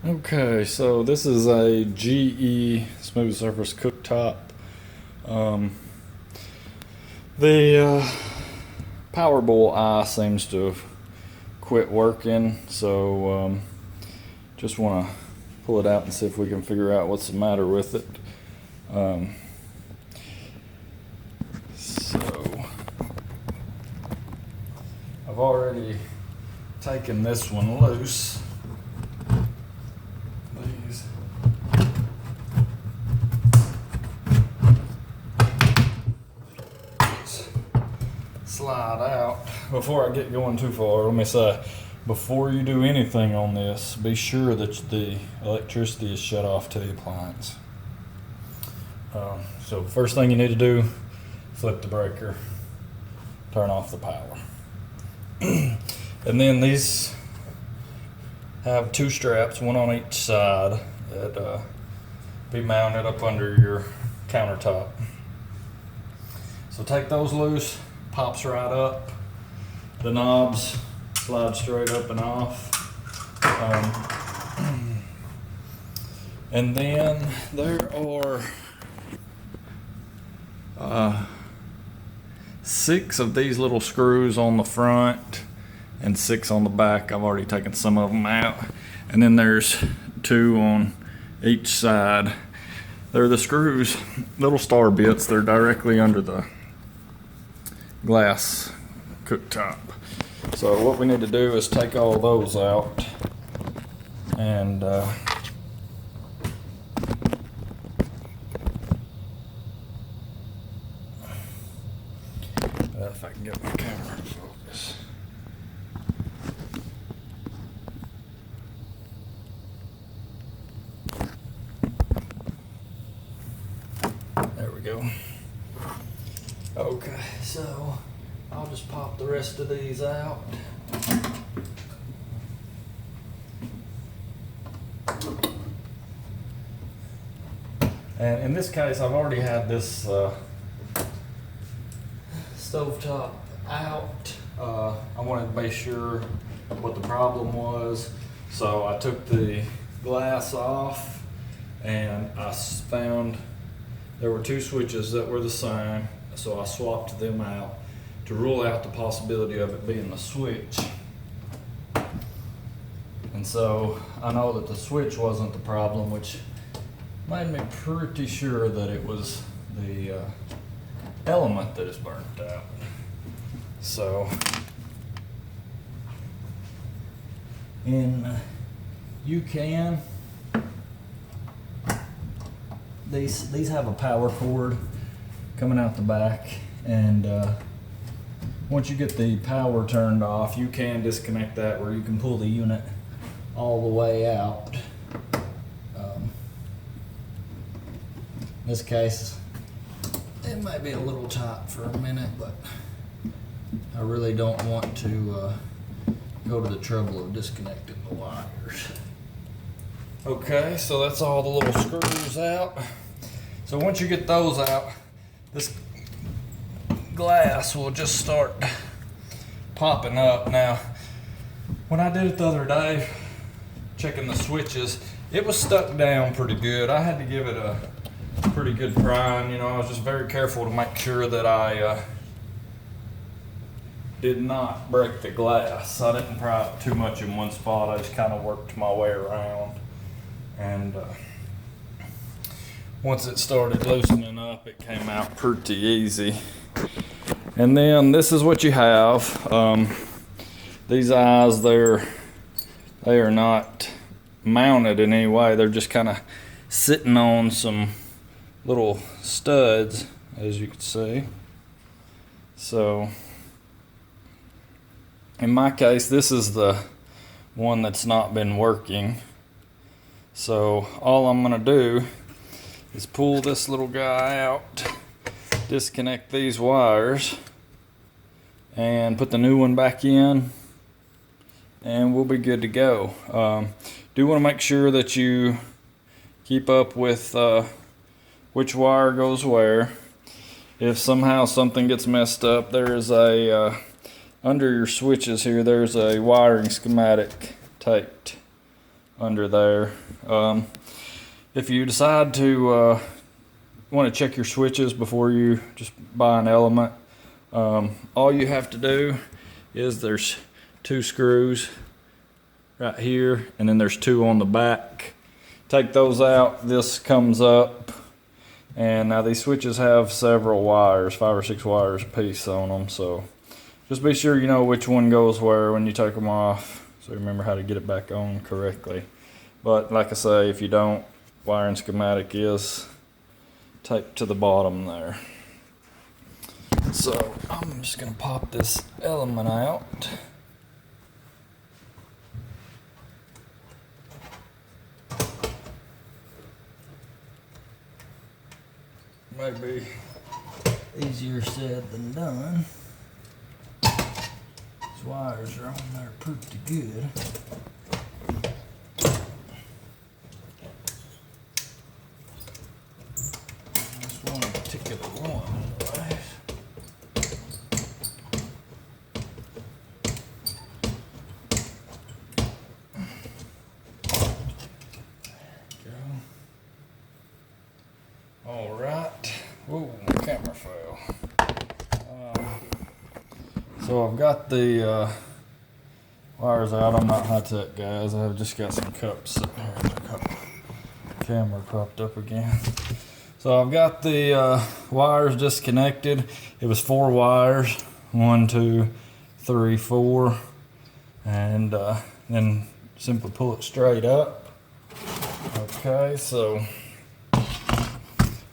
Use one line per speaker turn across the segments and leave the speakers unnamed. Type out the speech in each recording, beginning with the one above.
Okay, so this is a GE smooth surface cooktop. Um, the power bowl eye seems to have quit working, so just want to pull it out and see if we can figure out what's the matter with it. So I've already taken this one loose. These slide out. Before I get going too far, let me say, before you do anything on this, be sure that the electricity is shut off to the appliance. So first thing you need to do, flip the breaker, turn off the power. And then these have two straps, one on each side, that be mounted up under your countertop. So take those loose, pops right up. The knobs slide straight up and off. And then there are 6 of these little screws on the front and 6 on the back. I've already taken some of them out. And then there's 2 on each side. They're the screws, little star bits. They're directly under the glass cooktop. So what we need to do is take all those out and if I can get my camera to focus. There we go. Okay, so I'll just pop the rest of these out. And in this case, I've already had this stovetop out. I wanted to be sure what the problem was. So I took the glass off and I found there were 2 switches that were the same. So I swapped them out to rule out the possibility of it being the switch. And so I know that the switch wasn't the problem, which made me pretty sure that it was the element that is burnt out. So these have a power cord coming out the back, and once you get the power turned off, you can disconnect that where you can pull the unit all the way out. In this case, it might be a little tight for a minute, but I really don't want to go to the trouble of disconnecting the wires. Okay, so that's all the little screws out. So once you get those out, this glass will just start popping up. Now, when I did it the other day, checking the switches, it was stuck down pretty good. I had to give it a pretty good prying. You know, I was just very careful to make sure that I did not break the glass. I didn't pry it too much in one spot. I just kind of worked my way around. And once it started loosening up, it came out pretty easy. And then this is what you have. These eyes, they are not mounted in any way. They're just kind of sitting on some little studs, as you can see. So in my case, this is the one that's not been working. So all I'm gonna do is pull this little guy out, disconnect these wires, and put the new one back in, and we'll be good to go. Do want to make sure that you keep up with which wire goes where. If somehow something gets messed up, there is a under your switches here, there's a wiring schematic taped
under there. If you decide to want to check your switches before you just buy an element, all you have to do is there's 2 screws right here, and then there's 2 on the back. Take those out, this comes up, and now these switches have several wires, 5 or 6 wires a piece on them, so just be sure you know which one goes where when you take them off, so remember how to get it back on correctly. But like I say, if you don't, wiring schematic is taped to the bottom there. So I'm just gonna pop this element out. Maybe
Easier said than done. These wires are on there pretty good. This one particular one, right? All right. Whoa, my camera fell.
So I've got the wires out. I'm not high tech, guys. I've just got some cups sitting here. The camera popped up again. So I've got the wires disconnected. It was 4 wires, 1, 2, 3, 4, and then simply pull it straight up. Okay, so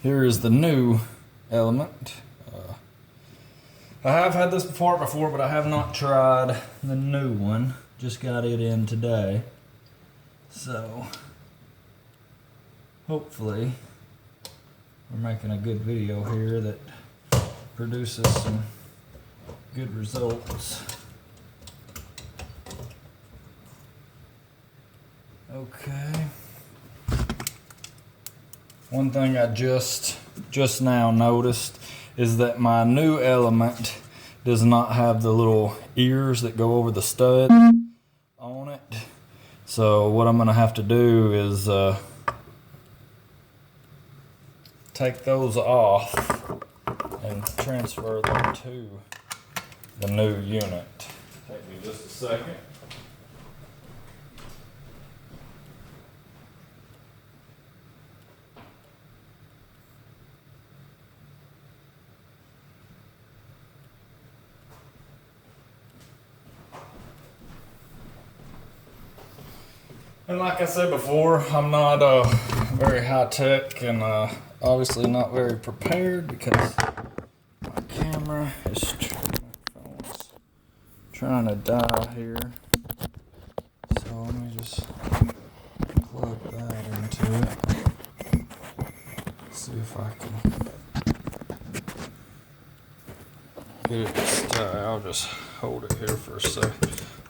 here is the new element. I have had this before, but I have not tried the new one. Just got it in today. So hopefully we're making a good video here that produces some good results. Okay. One thing I just now noticed is that my new element does not have the little ears that go over the stud on it. So what I'm gonna have to do is take those off and transfer them to the new unit. Take me just a second. And like I said before, I'm not very high tech and obviously not very prepared because my camera is trying to die here. So let me just plug that into it. See if I can get it to stay. I'll just hold it here for a sec.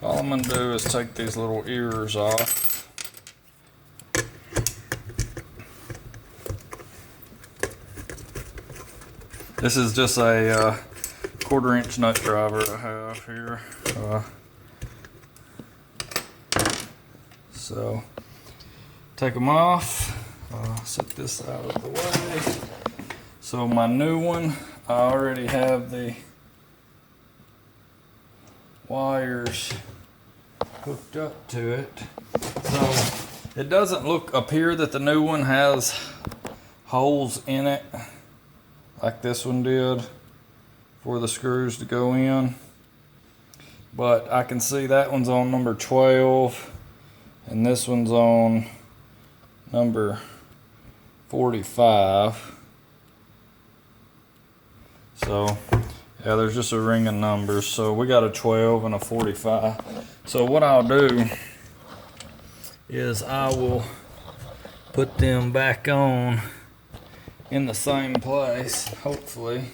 All I'm gonna do is take these little ears off. This is just a 1/4-inch nut driver I have here. So take them off, set this out of the way. So my new one, I already have the wires hooked up to it. So it doesn't look up here that the new one has holes in it like this one did for the screws to go in, but I can see that one's on number 12 and this one's on number 45. So yeah, there's just a ring of numbers. So we got a 12 and a 45. So what I'll do is I will put them back on in the same place. Hopefully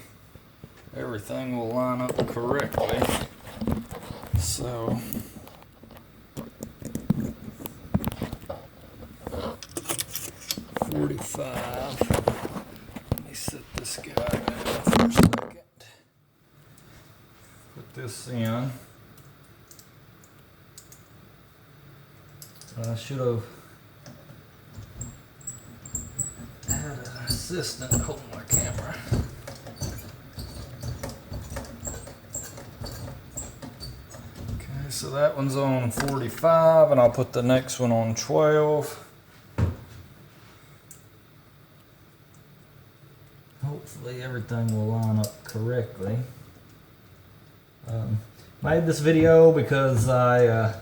everything will line up correctly. So let me set this guy down for a second. Put this in.
So I should have had an assistant holding my camera. Okay, so that one's on 45, and I'll put the next one on 12. Hopefully everything will line up correctly. Made this video because I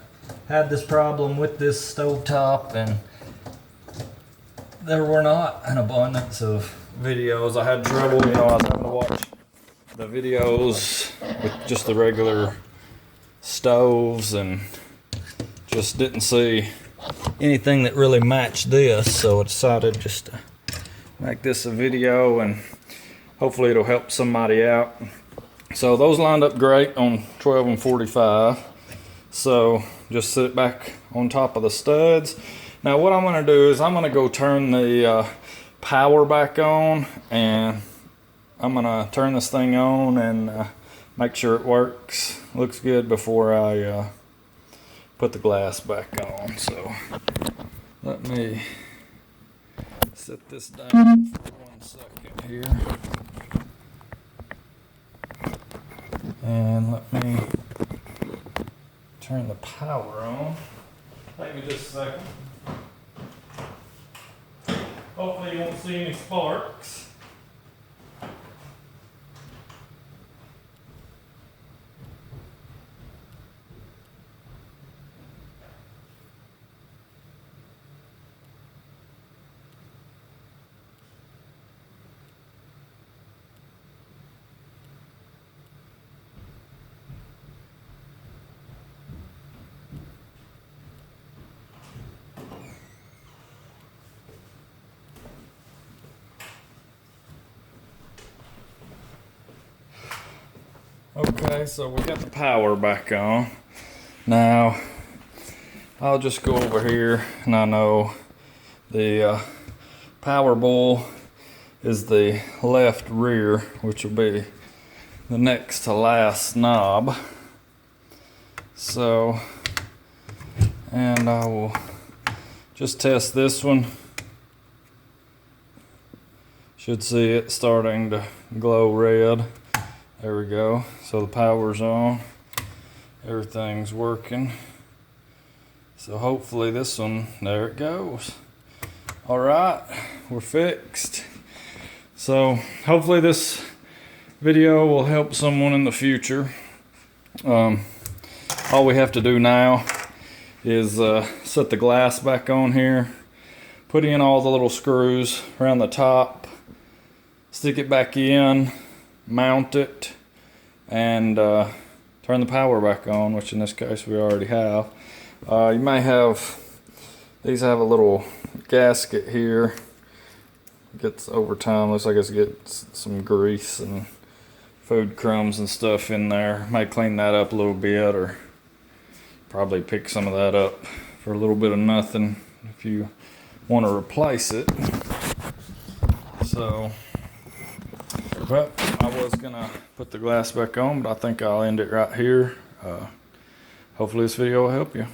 had this problem with this stovetop, and there were not an abundance of videos. I had trouble, you know, I was having to watch the videos with just the regular stoves and just didn't see anything that really matched this, so I decided just to make this a video and hopefully it'll help somebody out. So those lined up great on 12 and 45. So just sit it back on top of the studs. Now what I'm going to do is I'm going to go turn the power back on, and I'm going to turn this thing on and make sure it works, looks good before I put the glass back on. So let me set this down for 1 second here. And let me turn the power on. Take me just a second. Hopefully you won't see any sparks. Okay, so we got the power back on. Now, I'll just go over here, and I know the power bowl is the left rear, which will be the next to last knob. So, and I will just test this one. Should see it starting to glow red. There we go. So the power's on. Everything's working. So hopefully this one, there it goes. All right, we're fixed. So hopefully this video will help someone in the future. All we have to do now is set the glass back on here, put in all the little screws around the top, stick it back in, mount it, and turn the power back on, which in this case we already have. You may have, these have a little gasket here. Gets over time, looks like it gets some grease and food crumbs and stuff in there. Might clean that up a little bit, or probably pick some of that up for a little bit of nothing if you want to replace it. So, well, I was gonna put the glass back on, but I think I'll end it right here. Hopefully this video will help you.